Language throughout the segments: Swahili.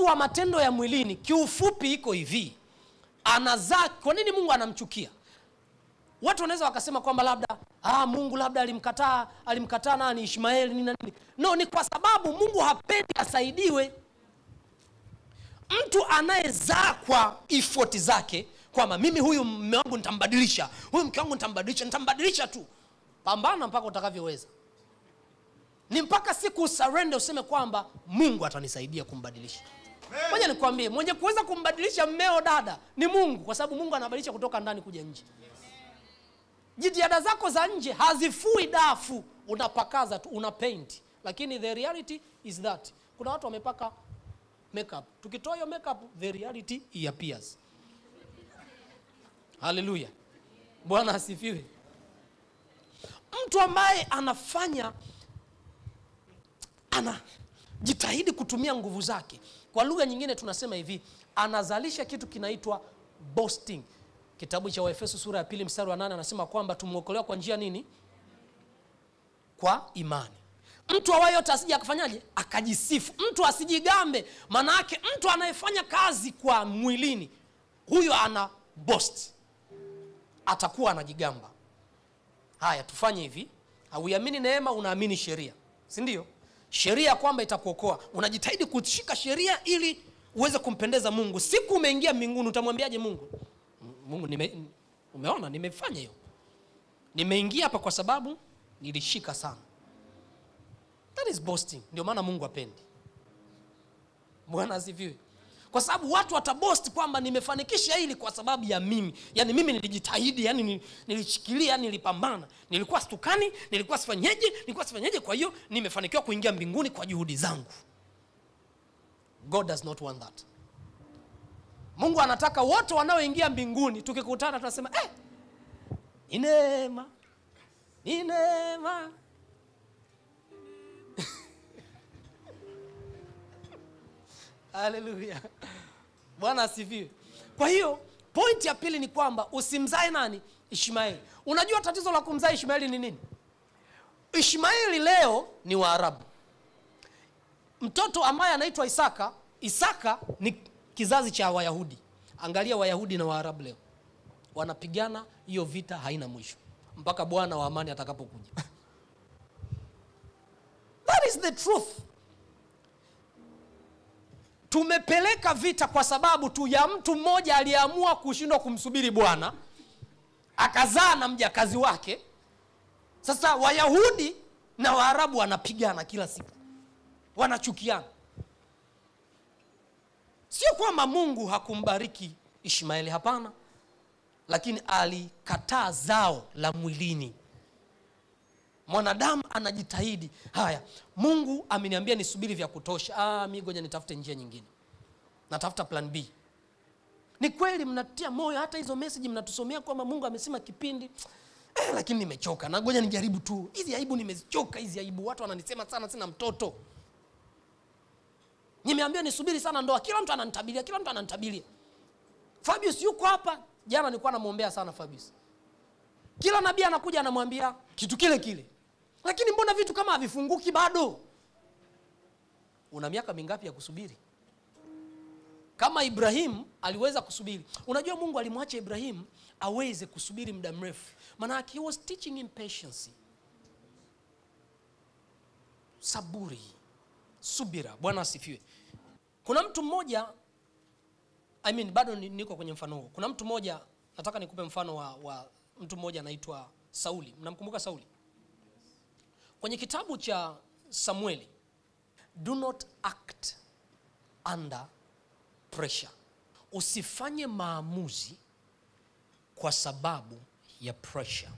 Mtu wa matendo ya mwilini kiufupi iko hivi, anazaa. Kwa nini Mungu anamchukia? Watu wanaweza wakasema kwamba labda Mungu labda alimkataa nani, Ishmaeli nini. No, ni kwa sababu Mungu hapendi asaidiwe. Mtu anayezaa kwa effort zake, kwamba mimi huyu mume wangu nitambadilisha, huyu mke wangu nitambadilisha tu. Pambana mpaka utakavyoweza. Ni mpaka siku usurrender useme kwamba Mungu atanisaidia kumbadilisha. Ngoja nikwambie, mwenye kuweza kumbadilisha mmeo dada ni Mungu, kwa sababu Mungu anabadilisha kutoka ndani kuja nje. Jitihada zako za nje hazifui dafu, unapakaza tu, una paint. Lakini the reality is that kuna watu wamepaka makeup. Tukitoa hiyo makeup, the reality appears. Hallelujah. Bwana asifiwe. Mtu ambaye anajitahidi kutumia nguvu zake. Kwa lugha nyingine tunasema hivi, anazalisha kitu kinaitwa boasting. Kitabu cha Waefeso sura ya 2 mstari wa 8 anasema kwamba tumeokolewa kwa njia nini? Kwa imani. Mtu awaye yote asije akafanyaje? Akajisifu. Mtu asijigambe. Maana yake mtu anayefanya kazi kwa mwilini, huyo ana boast. Atakuwa anajigamba. Haya, tufanye hivi. Hauamini neema, unaamini sheria. Si ndio? Sheria kwamba itakuokoa. Unajitahidi kushika sheria ili uweze kumpendeza Mungu. Siku umeingia mbinguni utamwambiaje Mungu? Mungu, umeona nimefanya hiyo. Nimeingia hapa kwa sababu nilishika sana. That is boasting. Ndio maana Mungu hapendi. Bwana asifiwe. Kwa sababu watu wataboast kwamba nimefanikisha hili kwa sababu ya mimi. Yaani mimi nilijitahidi, yani nilishikilia, nilipambana. Nilikuwa stukani, nilikuwa sifanyeje, kwa hiyo nimefanikiwa kuingia mbinguni kwa juhudi zangu. God does not want that. Mungu anataka wote wanaoingia mbinguni tukikutana tunasema ni neema. Hallelujah. Bwana asifiwe. Kwa hiyo point ya pili ni kwamba usimzae nani? Ishmaeli. Unajua tatizo la kumzaa Ishmaeli ni nini? Ishmaeli leo ni Waarabu. Mtoto ambaye anaitwa Isaka ni kizazi cha Wayahudi. Angalia Wayahudi na Waarabu leo wanapigana, hiyo vita haina mwisho mpaka Bwana wa amani atakapokuja. That is the truth. Tumepeleka vita kwa sababu tu ya mtu mmoja aliamua kushindwa kumsubiri Bwana, akazaa na mjakazi wake. Sasa Wayahudi na Waarabu wanapigana kila siku, wanachukiana. Sio kwamba Mungu hakumbariki Ishmaeli, hapana, lakini alikataa zao la mwilini. Mwanadamu anajitahidi, haya Mungu ameniambia nisubiri vya kutosha, mimi ngoja nitafute njia nyingine, natafuta plan B. Ni kweli mnatia moyo, hata hizo message mnatusomea kwamba Mungu amesema kipindi, lakini nimechoka na ngoja nijaribu tu. Hizi aibu nimechoka, hizi aibu, watu wananisema sana sina mtoto. Nimeambia nisubiri sana ndoa, kila mtu ananitabiria. Fabius yuko hapa, jana nilikuwa namuombea sana Fabius. Kila nabii anakuja anamwambia kitu kile. Lakini mbona vitu kama havifunguki bado? Una miaka mingapi ya kusubiri? Kama Ibrahim aliweza kusubiri. Unajua Mungu alimwacha Ibrahim aweze kusubiri muda mrefu. Maana he was teaching him patience. Saburi. Subira. Bwana asifiwe. Kuna mtu mmoja, bado niko kwenye mfano huo. Kuna mtu mmoja, nataka nikupe mfano wa mtu mmoja anaitwa Sauli. Mnamkumbuka Sauli? Kwenye kitabu cha Samueli, do not act under pressure. Usifanye maamuzi kwa sababu ya pressure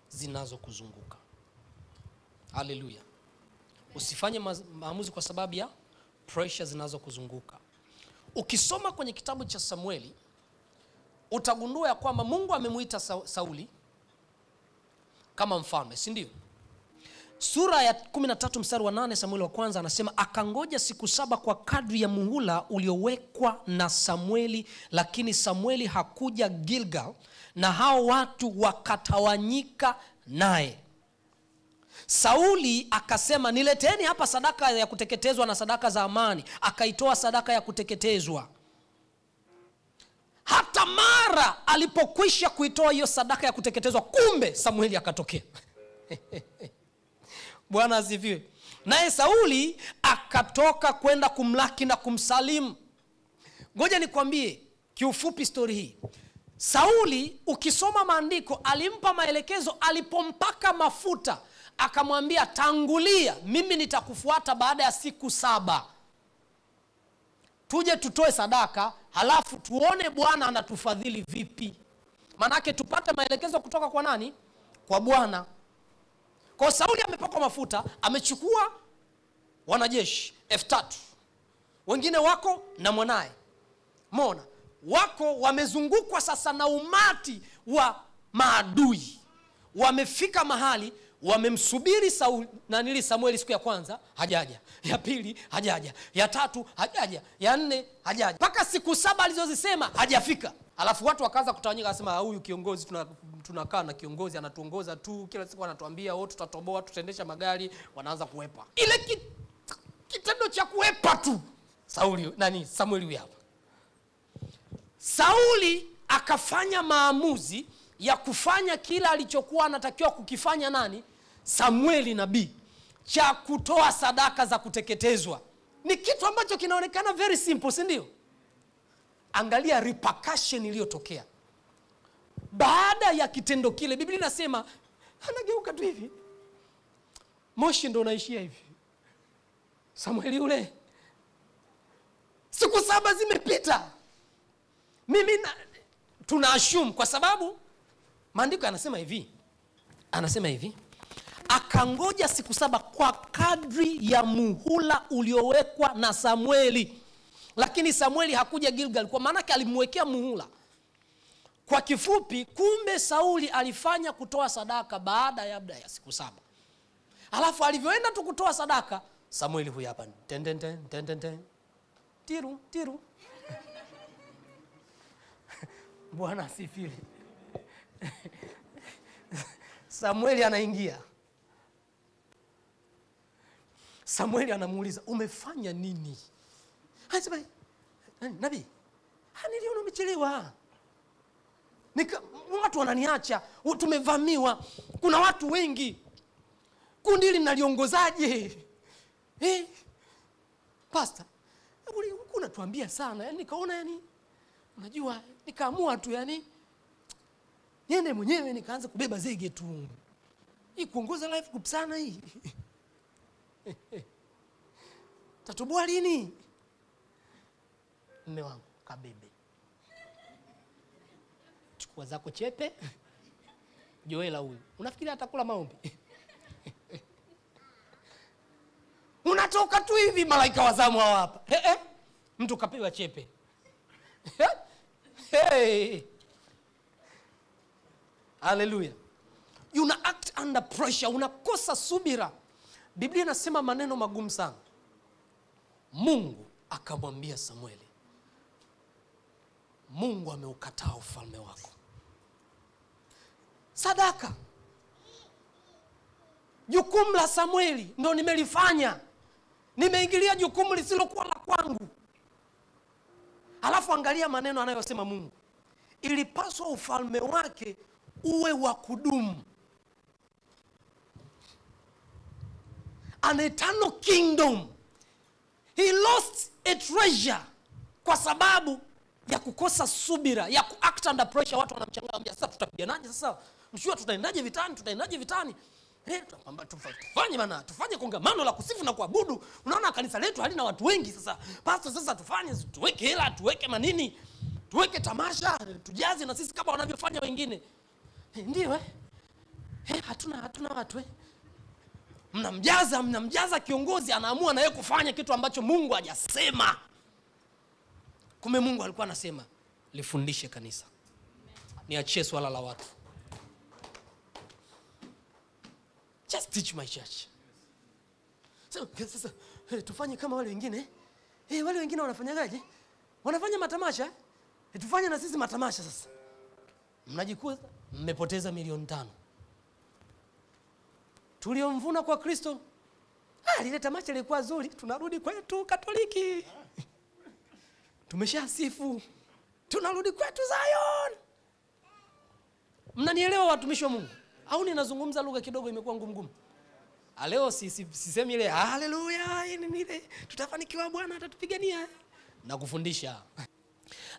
zinazokuzunguka. Hallelujah. Usifanye maamuzi kwa sababu ya pressure zinazokuzunguka. Ukisoma kwenye kitabu cha Samueli utagundua ya kwamba Mungu amemuita Sauli kama mfalme, si ndio? Sura ya 13 mstari wa 8 Samueli wa kwanza anasema, akangoja siku 7 kwa kadri ya muhula uliowekwa na Samueli, lakini Samueli hakuja Gilgal, na hao watu wakatawanyika naye. Sauli akasema, nileteni hapa sadaka ya kuteketezwa na sadaka za amani. Akaitoa sadaka ya kuteketezwa. Hata mara alipokwisha kuitoa hiyo sadaka ya kuteketezwa, kumbe Samueli akatokea. Bwana asifiwe. Naye Sauli akatoka kwenda kumlaki na kumsalimu. Ngoja nikwambie kiufupi story hii. Sauli, ukisoma maandiko, alimpa maelekezo alipompaka mafuta. Akamwambia, tangulia, mimi nitakufuata baada ya siku 7. Tuje tutoe sadaka, halafu tuone Bwana anatufadhili vipi. Manake tupate maelekezo kutoka kwa nani? Kwa Bwana. Kwa Sauli amepakwa mafuta, amechukua wanajeshi 3,000. Wengine wako na mwanae. Mona, wako wamezungukwa sasa na umati wa maadui. Wamefika mahali, wamemsubiri Samueli siku ya kwanza, hajaja. Ya pili, hajaja. Ya 3, hajaja. Ya 4, hajaja. Mpaka siku 7 alizozisema, hajafika. Alafu watu wakaanza kutawanyika, akasema, huyu kiongozi tunakaa na kiongozi anatuongoza tu, kila siku anatuambia tutatoboa, tutaendesha magari. Wanaanza kuwepa. Ile kitendo cha kuwepa tu. Samueli huyu hapa. Sauli akafanya maamuzi ya kufanya kila alichokuwa anatakiwa kukifanya nani? Samueli nabii, cha kutoa sadaka za kuteketezwa. Ni kitu ambacho kinaonekana very simple, si ndio? Angalia repercussion iliyotokea baada ya kitendo kile. Biblia inasema anageuka tu hivi, moshi ndo unaishia hivi. Samueli yule, siku 7 zimepita. Mimi tunaassume kwa sababu maandiko yanasema hivi. Anasema hivi, akangoja siku 7 kwa kadri ya muhula uliowekwa na Samueli. Lakini Samueli hakuja Gilgal, kwa maana alimwekea muhula. Kwa kifupi, kumbe Sauli alifanya kutoa sadaka baada ya siku 7. Alafu alivyoenda tu kutoa sadaka, Samueli huyu hapa, tiru. Bwana asifiwe. Samueli anaingia. Samueli anamuuliza, umefanya nini? Anasema, nabii, niliona umechelewa. Watu wananiacha, tumevamiwa. Kuna watu wengi. Kundi hili naliongozaje? Pastor, unatuambia sana. Nikaona unajua, nikaamua tu niende mwenyewe nikaanza kubeba zege tu. Hii kuongoza life group sana hii. Tatoboa lini? Mume wangu, kabebe. Chukua zako chepe. Joela huyu. Unafikiri atakula maombi? Unatoka tu hivi, malaika wa zamu hawa hapa. Mtu kapewa chepe. Hallelujah. Una act under pressure, unakosa subira. Biblia inasema maneno magumu sana. Mungu akamwambia Samueli, Mungu ameukataa ufalme wako. Sadaka, jukumu la Samueli ndo nimelifanya. Nimeingilia jukumu lisilokuwa la kwangu. Alafu angalia maneno anayosema Mungu. Ilipaswa ufalme wake uwe wa kudumu. An eternal kingdom. He lost a treasure kwa sababu ya kukosa subira, ya kuact under pressure. Watu wanamchanganya, sasa tutapiganaje sasa? Mshua tutaendaje vitani? Tufanye kongamano la kusifu na kuabudu. Unaona kanisa letu halina watu wengi sasa. Pastor, sasa tuweke hela, tuweke manini, tuweke tamasha, tujaze na sisi kama wanavyofanya wengine. Ndio hatuna watu. Mnamjaza kiongozi, anaamua na yeye kufanya kitu ambacho Mungu hajasema. Kumbe Mungu alikuwa anasema, lifundishe kanisa. Niachie swala la watu. Just teach my church. Sasa tufanye kama wale wengine. Wale wengine wanafanyagaje? Wanafanya matamasha. Tufanye na sisi matamasha sasa. Mnajikuza, mmepoteza milioni 5. tuliomvuna kwa Kristo. Lile tamasha lilikuwa zuri, tunarudi kwetu Katoliki. Tumeshasifu, tunarudi kwetu Zion. Mnanielewa watumishi wa Mungu? Au ninazungumza lugha kidogo imekuwa ngumu? Leo sisemi ile haleluya ile tutafanikiwa, Bwana atatupigania na kufundisha.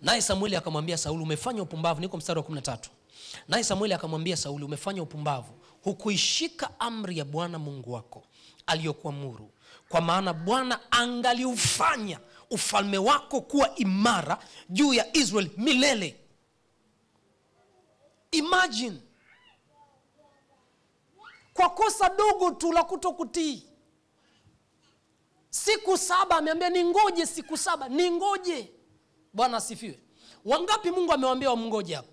Naye Samueli akamwambia Sauli, umefanya upumbavu. Niko mstari wa 13. Naye Samueli akamwambia Sauli, umefanya upumbavu, hukuishika amri ya Bwana Mungu wako aliyokuamuru, kwa maana Bwana angaliufanya ufalme wako kuwa imara juu ya Israeli milele. Imagine, kwa kosa dogo tu la kutokutii, siku 7 ameambia ningoje siku 7, ningoje. Bwana asifiwe. Wangapi Mungu amewaambia wamngoje hapo?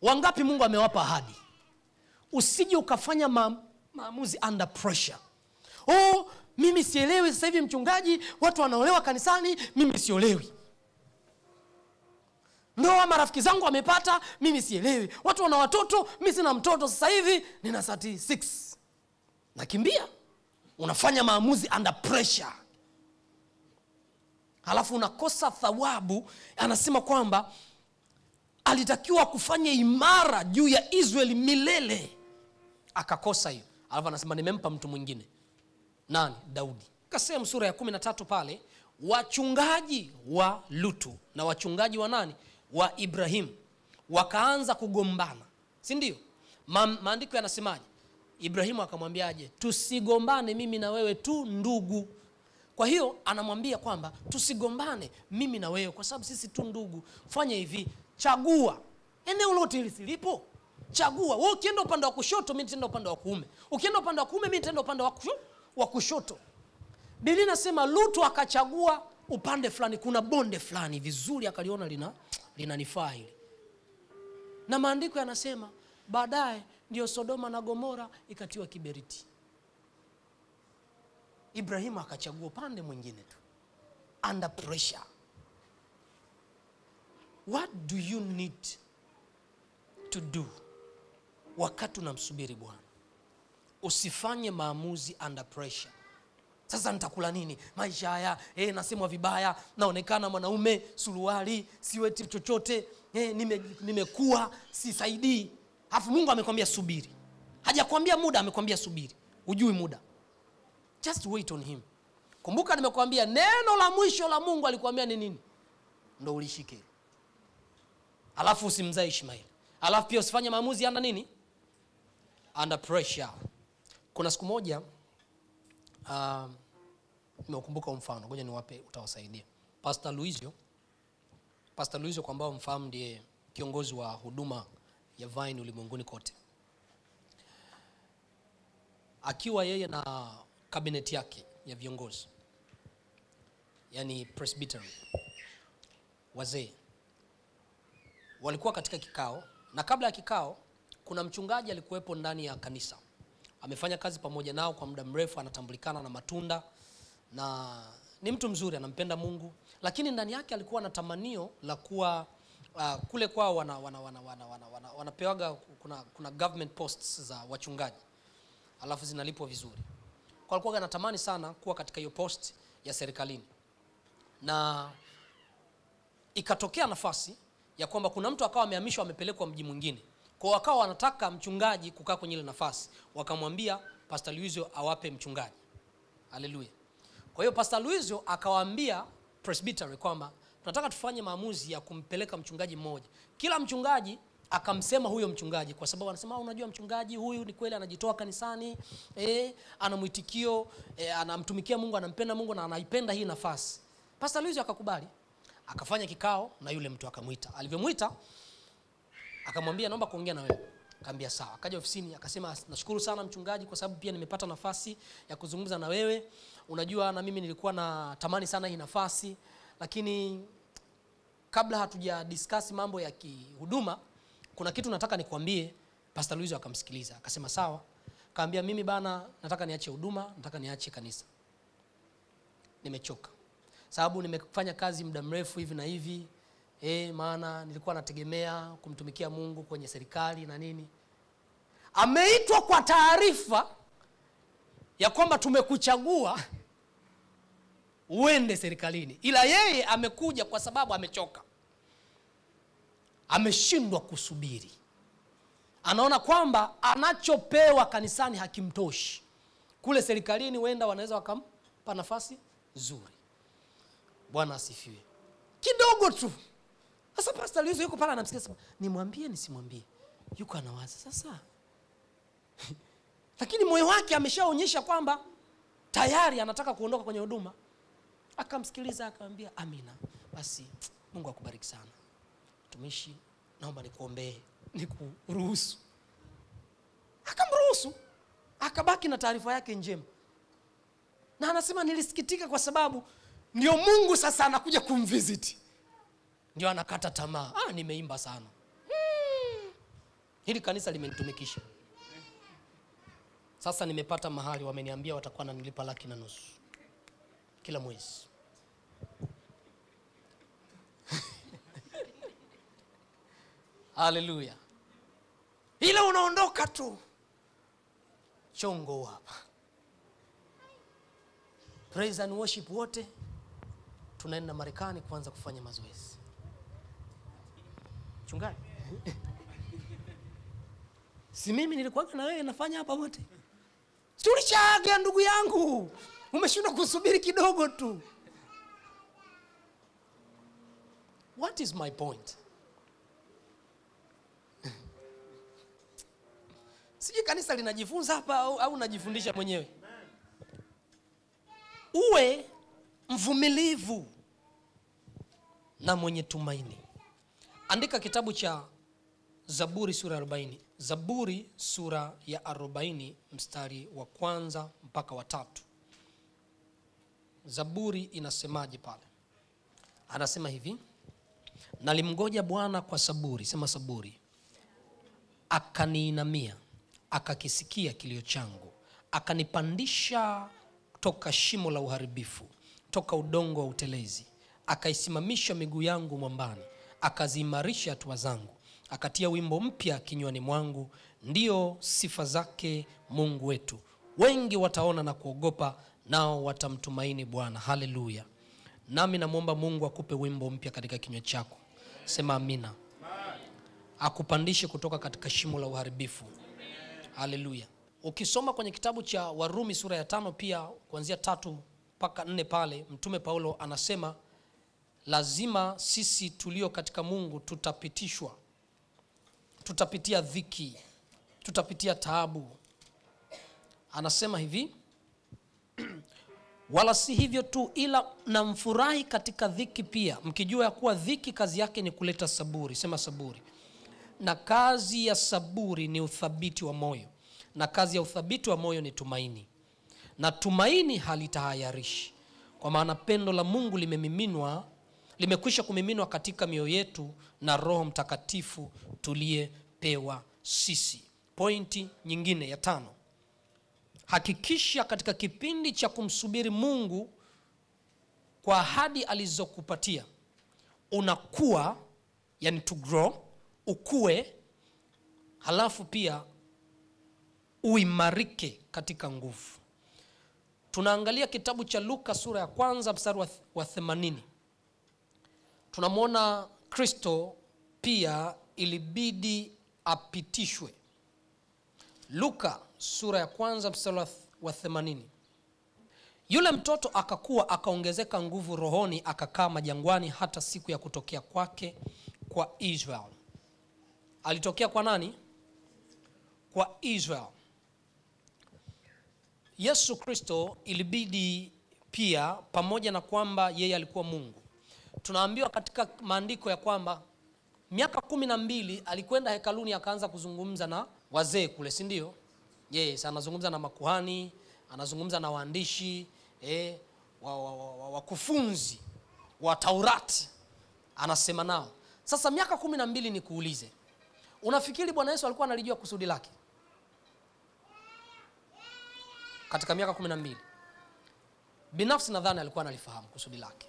Wangapi Mungu amewapa ahadi? Usije ukafanya maamuzi under pressure. Mimi sielewi sasa hivi mchungaji, watu wanaolewa kanisani, mimi siolewi. Ndoa marafiki zangu wamepata, mimi sielewi. Watu wana watoto, mimi sina mtoto sasa hivi, nina 36. Nakimbia. Unafanya maamuzi under pressure. Halafu unakosa thawabu. Anasema kwamba alitakiwa kufanya imara juu ya Israeli milele, akakosa hiyo. Halafu anasema nimempa mtu mwingine. Nani? Daudi. Kasema sura ya 13 pale, wachungaji wa Lutu na wachungaji wa nani? Wa Ibrahim wakaanza kugombana, si ndio? Maandiko yanasemaje? Ibrahimu akamwambiaje? Tusigombane mimi na wewe tu ndugu. Kwa hiyo anamwambia kwamba tusigombane mimi na wewe kwa sababu sisi tu ndugu. Fanya hivi, chagua eneo lote hili silipo. Chagua. Wewe ukienda upande wa kushoto, mimi nitaenda upande wa kuume. Ukienda upande wa kuume, mimi nitaenda upande wa kushoto. Biblia inasema Lutu akachagua upande fulani, kuna bonde fulani vizuri akaliona linanifaa hili. Na maandiko yanasema baadaye ndio Sodoma na Gomora ikatiwa kiberiti. Ibrahimu akachagua upande mwingine tu, under pressure. What do you need to do wakati unamsubiri Bwana? Usifanye maamuzi under pressure. Sasa nitakula nini? Maisha haya, nasemwa vibaya, naonekana mwanaume, suruali, siweti chochote, nimekuwa, sisaidii. Alafu Mungu amekwambia subiri. Hajakwambia muda, amekwambia subiri. Hujui muda. Just wait on him. Kumbuka nimekwambia neno la mwisho la Mungu alikwambia ni nini? Ndio ulishike. Alafu usimzae Ishmaeli. Alafu pia usifanye maamuzi under nini? Under pressure. Kuna siku moja nimeukumbuka mfano, ngoja niwape utawasaidia. Pastor Luizio kwa ambao mfahamu ndiye kiongozi wa huduma ya Vine ulimwenguni kote. Akiwa yeye na cabinet yake ya viongozi, yani presbytery, wazee, walikuwa katika kikao, na kabla ya kikao kuna mchungaji alikuwepo ndani ya kanisa. Amefanya kazi pamoja nao kwa muda mrefu, anatambulikana na matunda na ni mtu mzuri, anampenda Mungu, lakini ndani yake alikuwa na tamanio la kuwa kule kwao wanapewaga kuna government posts za wachungaji, alafu zinalipwa vizuri. Kwa alikuwa anatamani sana kuwa katika hiyo post ya serikalini. Na ikatokea nafasi ya kwamba kuna mtu akawa amehamishwa, amepelekwa mji mwingine. Kwa wakawa wanataka mchungaji kukaa kwenye ile nafasi. Wakamwambia Pastor Luizio awape mchungaji. Haleluya. Kwa hiyo Pastor Luizio akawaambia presbytery kwamba tunataka tufanye maamuzi ya kumpeleka mchungaji mmoja. Kila mchungaji akamsema huyo mchungaji, kwa sababu anasema unajua mchungaji huyu ni kweli anajitoa kanisani, ana mwitikio, anamtumikia Mungu, anampenda Mungu na anaipenda hii nafasi. Pastor Luizio akakubali. Akafanya kikao na yule mtu, akamuita. Alivyomuita akamwambia naomba kuongea na wewe. Akamwambia sawa. Akaja ofisini akasema nashukuru sana mchungaji kwa sababu pia nimepata nafasi ya kuzungumza na wewe. Unajua na mimi nilikuwa na tamani sana hii nafasi, lakini kabla hatuja discuss mambo ya kihuduma kuna kitu nataka nikwambie. Pastor Luizio akamsikiliza. Akasema sawa. Akamwambia mimi bana nataka niache huduma, nataka niache kanisa. Nimechoka. Sababu nimefanya kazi muda mrefu hivi na hivi. Maana nilikuwa nategemea kumtumikia Mungu kwenye serikali na nini. ameitwa kwa taarifa ya kwamba tumekuchagua uende serikalini, ila yeye amekuja kwa sababu amechoka, ameshindwa kusubiri, anaona kwamba anachopewa kanisani hakimtoshi, kule serikalini wenda wanaweza wakampa nafasi nzuri. Bwana asifiwe. Kidogo tu. Sasa Pastor Luizo yuko pale anamsikia, nimwambie nisimwambie? Yuko anawaza sasa. Lakini moyo wake ameshaonyesha kwamba tayari anataka kuondoka kwenye huduma. Akamsikiliza, akamwambia amina. Basi Mungu akubariki sana. Mtumishi, naomba nikuombee, nikuruhusu. Akamruhusu. Akabaki na taarifa yake njema. Na anasema nilisikitika kwa sababu ndio Mungu sasa anakuja kumvisit. Ndio anakata tamaa. Nimeimba sana. Hili kanisa limenitumikisha. Sasa nimepata mahali wameniambia watakuwa wananilipa 1,500,000 kila mwezi. Haleluya. Ile unaondoka tu chongo hapa. Praise and worship wote tunaenda Marekani kuanza kufanya mazoezi. Chungaji. Si mimi nilikuwa na wewe nafanya hapa wote. Tulichaga ndugu yangu. Umeshindwa kusubiri kidogo tu. What is my point? Sije kanisa linajifunza hapa au unajifundisha mwenyewe? Uwe mvumilivu na mwenye tumaini. Andika kitabu cha Zaburi sura 40. Zaburi sura ya 40 mstari wa 1 mpaka wa 3. Zaburi inasemaje pale? Anasema hivi: nalimngoja Bwana kwa saburi, sema saburi, akaniinamia, akakisikia kilio changu, akanipandisha toka shimo la uharibifu, toka udongo wa utelezi, akaisimamisha miguu yangu mwambani, akaziimarisha hatua zangu, akatia wimbo mpya kinywani mwangu, ndio sifa zake Mungu wetu. Wengi wataona na kuogopa, nao watamtumaini Bwana. Haleluya. Nami namuomba Mungu akupe wimbo mpya katika kinywa chako. Sema amina. Akupandishe kutoka katika shimo la uharibifu. Haleluya. Ukisoma kwenye kitabu cha Warumi sura ya 5 pia kuanzia 3 mpaka 4 pale Mtume Paulo anasema lazima sisi tulio katika Mungu tutapitishwa. Tutapitia dhiki, tutapitia taabu. Anasema hivi: wala si hivyo tu, ila namfurahi katika dhiki pia, mkijua ya kuwa dhiki kazi yake ni kuleta saburi. Sema saburi. Na kazi ya saburi ni uthabiti wa moyo, na kazi ya uthabiti wa moyo ni tumaini, na tumaini halitahayarishi, kwa maana pendo la Mungu limekwisha kumiminwa katika mioyo yetu na Roho Mtakatifu tuliyepewa sisi. Pointi nyingine ya 5. Hakikisha katika kipindi cha kumsubiri Mungu kwa ahadi alizokupatia unakuwa, yani to grow, ukue, halafu pia uimarike katika nguvu. Tunaangalia kitabu cha Luka sura ya 1 mstari wa 80. Tunamwona Kristo pia ilibidi apitishwe. Luka sura ya 1 mstari wa 80. Yule mtoto akakuwa, akaongezeka nguvu rohoni, akakaa majangwani hata siku ya kutokea kwake kwa Israel. Alitokea kwa nani? Kwa Israel. Yesu Kristo ilibidi pia, pamoja na kwamba yeye alikuwa Mungu, tunaambiwa katika maandiko ya kwamba miaka 12 alikwenda hekaluni akaanza kuzungumza na wazee kule, si ndio? Yes, anazungumza na makuhani, anazungumza na waandishi, wakufunzi wa Taurati, anasema nao. Sasa miaka 12, nikuulize, unafikiri Bwana Yesu alikuwa analijua kusudi lake katika miaka 12? Binafsi nadhani alikuwa analifahamu kusudi lake.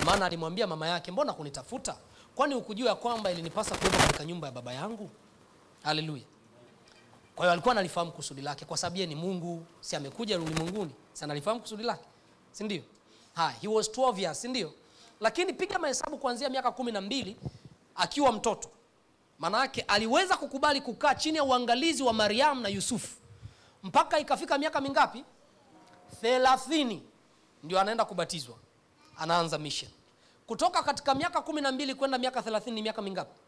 Maana alimwambia mama yake, mbona kunitafuta? Kwani ukujua kwamba ilinipasa kuwepo katika nyumba ya baba yangu? Haleluya. Kwa hiyo alikuwa analifahamu kusudi lake kwa sababu yeye ni Mungu, si amekuja ulimwenguni, si analifahamu kusudi lake, si ndio? He was 12 years, si ndio? Lakini piga mahesabu kuanzia miaka 12 akiwa mtoto. Maana yake aliweza kukubali kukaa chini ya uangalizi wa Mariam na Yusufu mpaka ikafika miaka mingapi? 30 ndio anaenda kubatizwa. Anaanza mission. Kutoka katika miaka 12 kwenda miaka 30 ni miaka mingapi?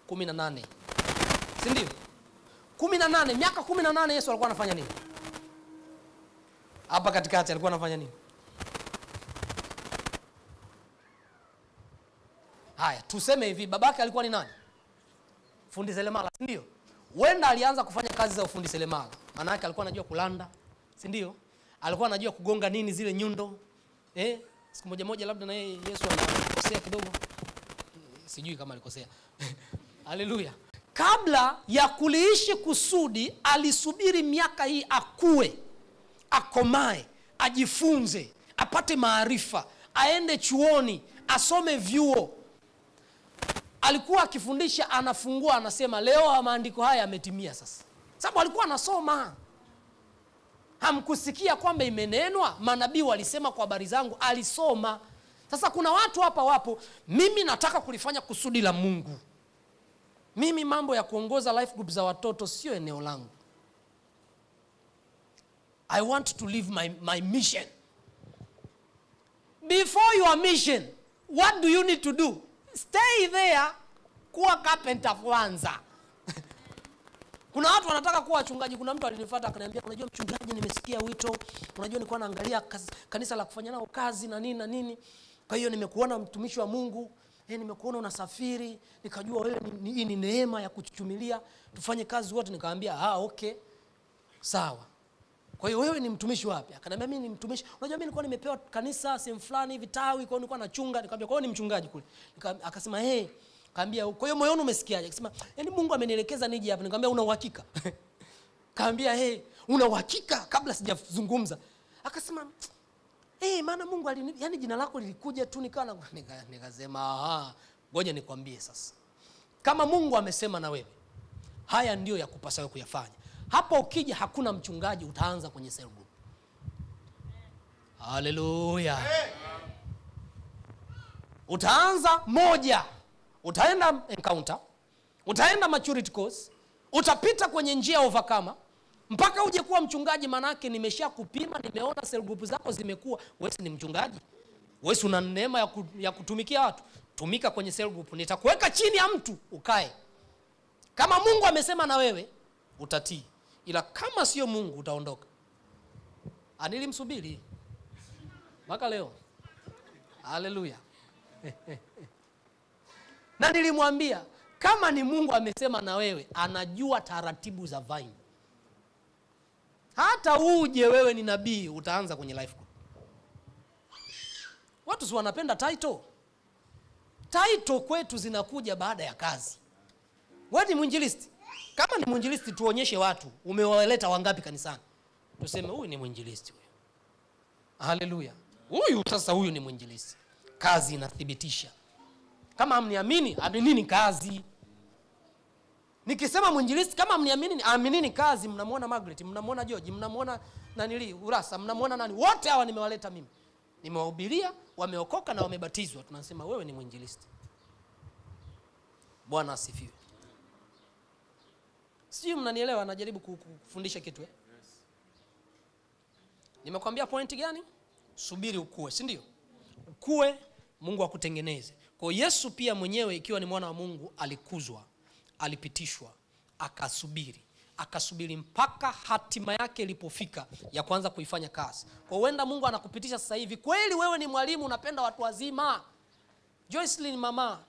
18. Si ndio? 18, miaka 18 Yesu alikuwa anafanya nini? Hapa katikati alikuwa anafanya nini? Haya, tuseme hivi, babake alikuwa ni nani? Fundi seremala, si ndio? Wenda alianza kufanya kazi za ufundi seremala. Maana yake alikuwa anajua kulanda, si ndio? Alikuwa anajua kugonga nini zile nyundo. Siku moja labda na yeye Yesu alikosea kidogo. Sijui kama alikosea. Haleluya. Kabla ya kuliishi kusudi, alisubiri miaka hii akue, akomae, ajifunze, apate maarifa, aende chuoni, asome vyuo. Alikuwa akifundisha, anafungua, anasema leo maandiko haya yametimia sasa. Sababu alikuwa anasoma. Hamkusikia kwamba imenenwa, manabii walisema kwa habari zangu, alisoma. Sasa kuna watu hapa wapo, mimi nataka kulifanya kusudi la Mungu. Mimi mambo ya kuongoza life group za watoto sio eneo langu. I want to live my mission. Before your mission, what do you need to do? Stay there, kuwa carpenter kwanza. Kuna watu wanataka kuwa wachungaji. Kuna mtu alinifuata akaniambia, unajua mchungaji, nimesikia wito, unajua nilikuwa naangalia kanisa la kufanya nao kazi na nini na nini. Kwa hiyo nimekuona mtumishi wa Mungu, nimekuona unasafiri, nikajua wewe ni neema ya kuchuchumilia, tufanye kazi wote. Nikamwambia, okay. Sawa. Kwa hiyo wewe ni mtumishi wapi? Akaniambia mimi ni mtumishi. Unajua mimi nilikuwa nimepewa kanisa sehemu fulani hivi tawi, kwa hiyo nilikuwa nachunga. Nikamwambia kwa hiyo ni mchungaji kule. Akasema kaambia kwa hiyo moyoni umesikiaje? Akasema Mungu amenielekeza nije hapa. Nikamwambia una uhakika? Kaambia una uhakika kabla sijazungumza. Akasema maana Mungu jina lako lilikuja tu nikasema ngoja nikwambie sasa. Kama Mungu amesema na wewe, haya ndio ya kupasa wewe kuyafanya. Hapo ukija hakuna mchungaji, utaanza kwenye cell group. Haleluya. Utaanza moja. Utaenda encounter, utaenda maturity course, utapita kwenye njia ya overcomer mpaka uje kuwa mchungaji. Manake nimesha kupima, nimeona cell group zako zimekuwa. Wewe ni mchungaji. Wewe una neema ya kutumikia watu. Tumika kwenye cell group. Nitakuweka chini ya mtu ukae. Kama Mungu amesema na wewe, utatii. Ila kama sio Mungu, utaondoka. Nilimsubiri mpaka leo. Haleluya. Na nilimwambia kama ni Mungu amesema na wewe, anajua taratibu za Vine. Hata uje wewe ni nabii, utaanza kwenye life group. Watu si wanapenda title. Title kwetu zinakuja baada ya kazi. Wewe ni mwinjilisti. Kama ni mwinjilisti, tuonyeshe watu umewaleta wangapi kanisani. Tuseme huyu ni mwinjilisti huyu. Haleluya. Huyu ni mwinjilisti. Kazi inathibitisha. Kama hamniamini, aminini kazi. Nikisema mwinjilisti, kama hamniamini, aminini kazi. Mnamuona Margaret, mnamuona George, mnamuona Urasa, mnamuona nani? Wote hawa nimewaleta mimi. Nimewahubiria, wameokoka na wamebatizwa. Tunasema wewe ni mwinjilisti. Bwana asifiwe. Sijui mnanielewa, najaribu kufundisha kitu. Nimekwambia pointi gani? Subiri ukue, si ndio? Ukue, Mungu akutengeneze. Kwa Yesu pia mwenyewe ikiwa ni mwana wa Mungu alikuzwa, alipitishwa, akasubiri mpaka hatima yake ilipofika ya kwanza kuifanya kazi. Kwa huenda Mungu anakupitisha sasa hivi. Kweli wewe ni mwalimu, unapenda watu wazima. Joycelyn mama.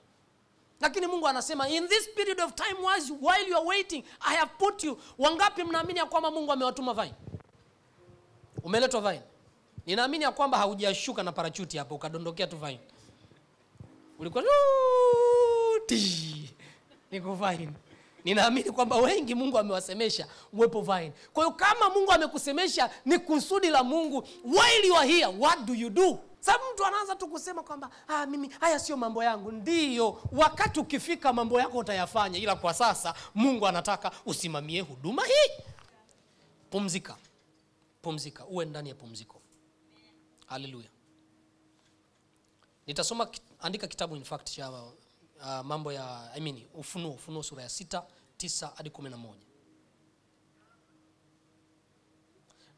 Lakini Mungu anasema in this period of time while you are waiting, I have put you. Wangapi mnaamini ya kwamba Mungu amewatuma Vine? Umeletwa Vine. Ninaamini ya kwamba haujashuka na parachuti hapo ukadondokea tu Vine. Ulikuwa niko Vine. Ninaamini kwamba wengi Mungu amewasemesha uwepo Vine. Kwa hiyo kama Mungu amekusemesha ni kusudi la Mungu, while you are here, what do you do? Sababu mtu anaanza tu kusema kwamba mimi haya sio mambo yangu. Ndiyo, wakati ukifika mambo yako utayafanya, ila kwa sasa Mungu anataka usimamie huduma hii. Pumzika. Pumzika, uwe ndani ya pumziko. Haleluya. Nitasoma, andika kitabu in fact cha mambo ya Ufunuo sura ya 6, 9 hadi 11.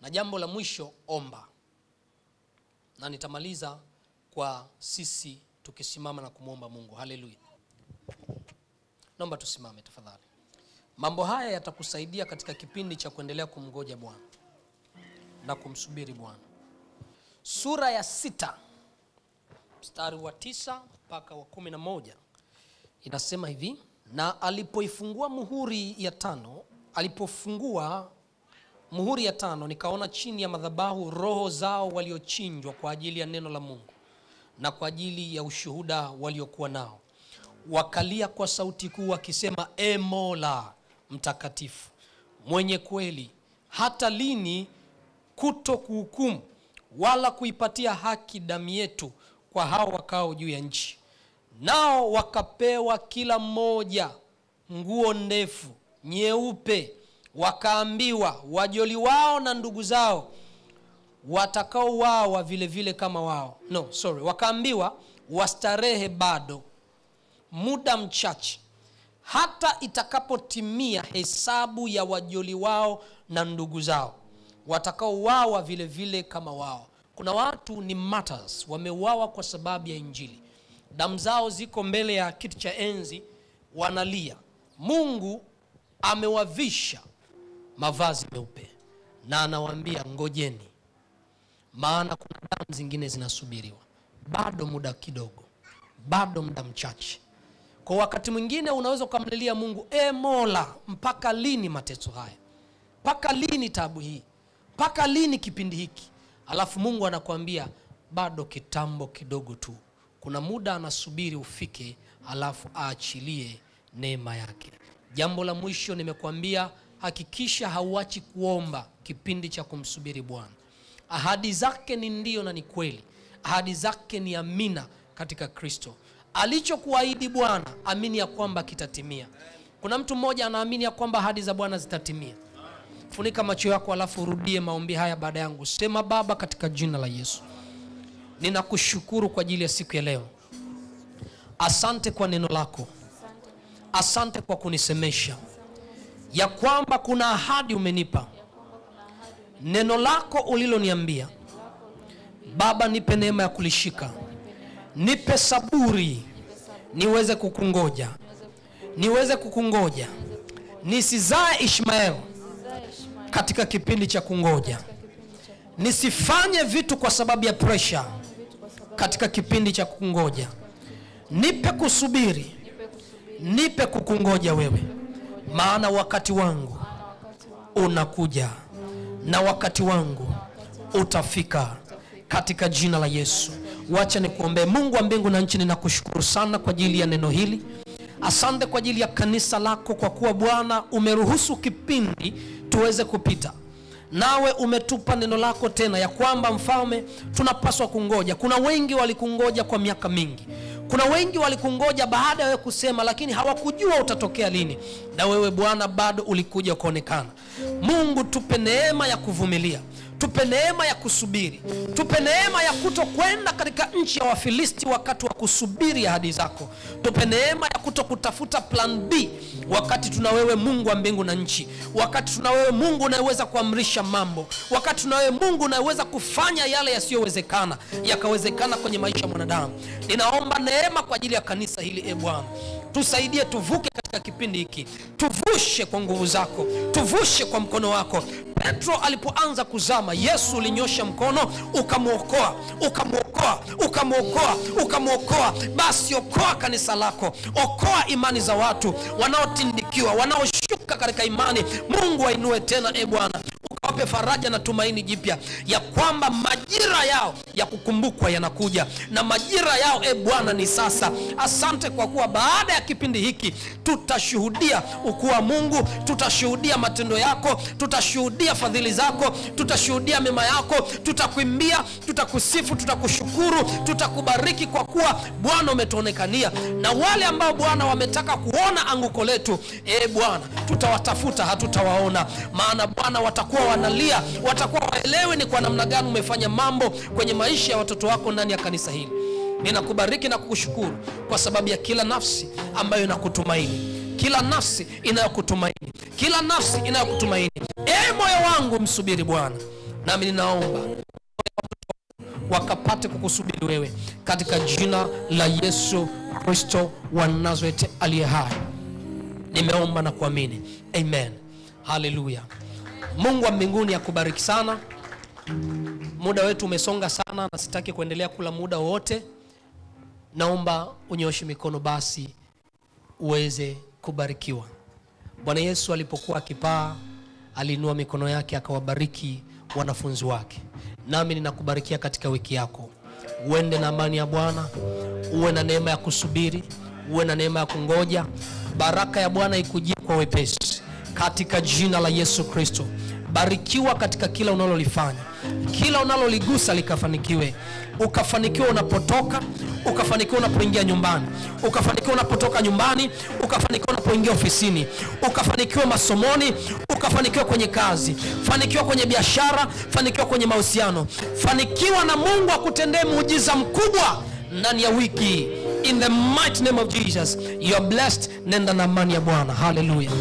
Na jambo la mwisho, omba. Na nitamaliza kwa sisi tukisimama na kumuomba Mungu. Haleluya. Naomba tusimame tafadhali. Mambo haya yatakusaidia katika kipindi cha kuendelea kumngoja Bwana na kumsubiri Bwana. Sura ya 6 mstari wa 9 mpaka wa 11 inasema hivi: na alipofungua muhuri ya 5, nikaona chini ya madhabahu roho zao waliochinjwa kwa ajili ya neno la Mungu na kwa ajili ya ushuhuda waliokuwa nao. Wakalia kwa sauti kuu wakisema, E Mola mtakatifu, mwenye kweli, hata lini kuto kuhukumu wala kuipatia haki damu yetu kwa hao wakao juu ya nchi? Nao wakapewa kila mmoja nguo ndefu nyeupe, wakaambiwa wajoli wao na ndugu zao watakao wao vile vile kama wao. Wakaambiwa wastarehe bado muda mchache, hata itakapotimia hesabu ya wajoli wao na ndugu zao watakao wao vile vile kama wao. Kuna watu ni martyrs, wameuawa kwa sababu ya Injili. Damu zao ziko mbele ya kiti cha enzi, wanalia. Mungu amewavisha mavazi meupe na anawaambia ngojeni, maana kuna damu zingine zinasubiriwa. Bado muda kidogo, bado muda mchache. Kwa wakati mwingine unaweza kumlilia Mungu, E Mola, mpaka lini mateso haya? Mpaka lini tabu hii? Mpaka lini kipindi hiki? Alafu Mungu anakuambia bado kitambo kidogo tu. Kuna muda anasubiri ufike, alafu aachilie neema yake. Jambo la mwisho nimekuambia, hakikisha hauachi kuomba kipindi cha kumsubiri Bwana. Ahadi zake ni ndio na ni kweli. Ahadi zake ni amina katika Kristo. Alichokuahidi Bwana, amini ya kwamba kitatimia. Kuna mtu mmoja anaamini ya kwamba ahadi za Bwana zitatimia. Funika macho yako alafu urudie maombi haya baada yangu. Sema, Baba, katika jina la Yesu, ninakushukuru kwa ajili ya siku ya leo. Asante kwa neno lako. Asante kwa kunisemesha ya kwamba kuna ahadi umenipa. Neno lako uliloniambia, Baba, nipe neema ya kulishika. Nipe saburi niweze kukungoja. Niweze kukungoja. Nisizae Ishmael katika kipindi cha kungoja. Nisifanye vitu kwa sababu ya pressure katika kipindi cha kungoja. Nipe kusubiri. Nipe kukungoja wewe. Maana wakati wangu unakuja na wakati wangu utafika katika jina la Yesu. Wacha nikuombe. Mungu wa mbingu na nchi, ninakushukuru sana kwa ajili ya neno hili. Asante kwa ajili ya kanisa lako, kwa kuwa Bwana umeruhusu kipindi tuweze kupita. Nawe umetupa neno lako tena ya kwamba Mfalme tunapaswa kungoja. Kuna wengi walikungoja kwa miaka mingi. Kuna wengi walikungoja baada ya wewe kusema, lakini hawakujua utatokea lini. Na wewe Bwana bado ulikuja kuonekana. Mungu, tupe neema ya kuvumilia. Tupe neema ya kusubiri. Tupe neema ya kutokwenda katika nchi ya Wafilisti wakati wa kusubiri ahadi zako. Tupe neema ya kutokutafuta plan B wakati tuna wewe Mungu wa mbingu na nchi. Wakati tuna wewe Mungu unayeweza kuamrisha mambo. Wakati tuna wewe Mungu unayeweza kufanya yale yasiyowezekana yakawezekana kwenye maisha ya mwanadamu. Ninaomba neema kwa ajili ya kanisa hili, e Bwana. Tusaidie tuvuke katika kipindi hiki. Tuvushe kwa nguvu zako. Tuvushe kwa mkono wako. Petro alipoanza kuzama, Yesu ulinyosha mkono ukamuokoa, ukamuokoa, ukamuokoa, ukamuokoa. Basi okoa kanisa lako. Okoa imani za watu wanaotindikiwa, wanaoshuka katika imani. Mungu wainue tena, e Bwana. ukawape faraja na tumaini jipya, ya kwamba majira yao ya kukumbukwa yanakuja, na majira yao Bwana ni sasa. Asante kwa kuwa baada ya kipindi hiki tutashuhudia ukuu wa Mungu, tutashuhudia matendo yako, tutashuhudia fadhili zako, tutashuhudia mema yako, tutakuimbia, tutakusifu, tutakushukuru, tutakubariki kwa kuwa Bwana umetuonekania. Na wale ambao Bwana wametaka kuona anguko letu, Bwana tutawatafuta, hatutawaona, maana Bwana watakuwa wanalia, watakuwa waelewe ni kwa namna gani umefanya mambo kwenye maisha ya watoto wako ndani ya kanisa hili. Ninakubariki na kukushukuru kwa sababu ya kila nafsi ambayo inakutumaini, kila nafsi inayokutumaini, kila nafsi inayokutumaini. Moyo wangu msubiri Bwana, nami ninaomba wakapate kukusubiri wewe, katika jina la Yesu Kristo wa Nazareti aliye hai nimeomba na kuamini, amen. Haleluya. Mungu wa mbinguni akubariki sana. Muda wetu umesonga sana na sitaki kuendelea kula muda wote. Naomba unyoshe mikono basi uweze kubarikiwa. Bwana Yesu alipokuwa akipaa, aliinua mikono yake akawabariki wanafunzi wake. Nami ninakubarikia katika wiki yako. Uende na amani ya Bwana, uwe na neema ya kusubiri, uwe na neema ya kungoja. Baraka ya Bwana ikujie kwa wepesi katika jina la Yesu Kristo. Barikiwa katika kila unalolifanya, kila unaloligusa likafanikiwe. Ukafanikiwa unapotoka, ukafanikiwa unapoingia nyumbani, ukafanikiwa unapotoka nyumbani, ukafanikiwa unapoingia ofisini, ukafanikiwa masomoni, ukafanikiwa kwenye kazi, fanikiwa kwenye biashara, fanikiwa kwenye mahusiano. Fanikiwa na Mungu akutendee muujiza mkubwa ndani ya wiki. In the mighty name of Jesus, you are blessed. Nenda na amani ya Bwana. Hallelujah.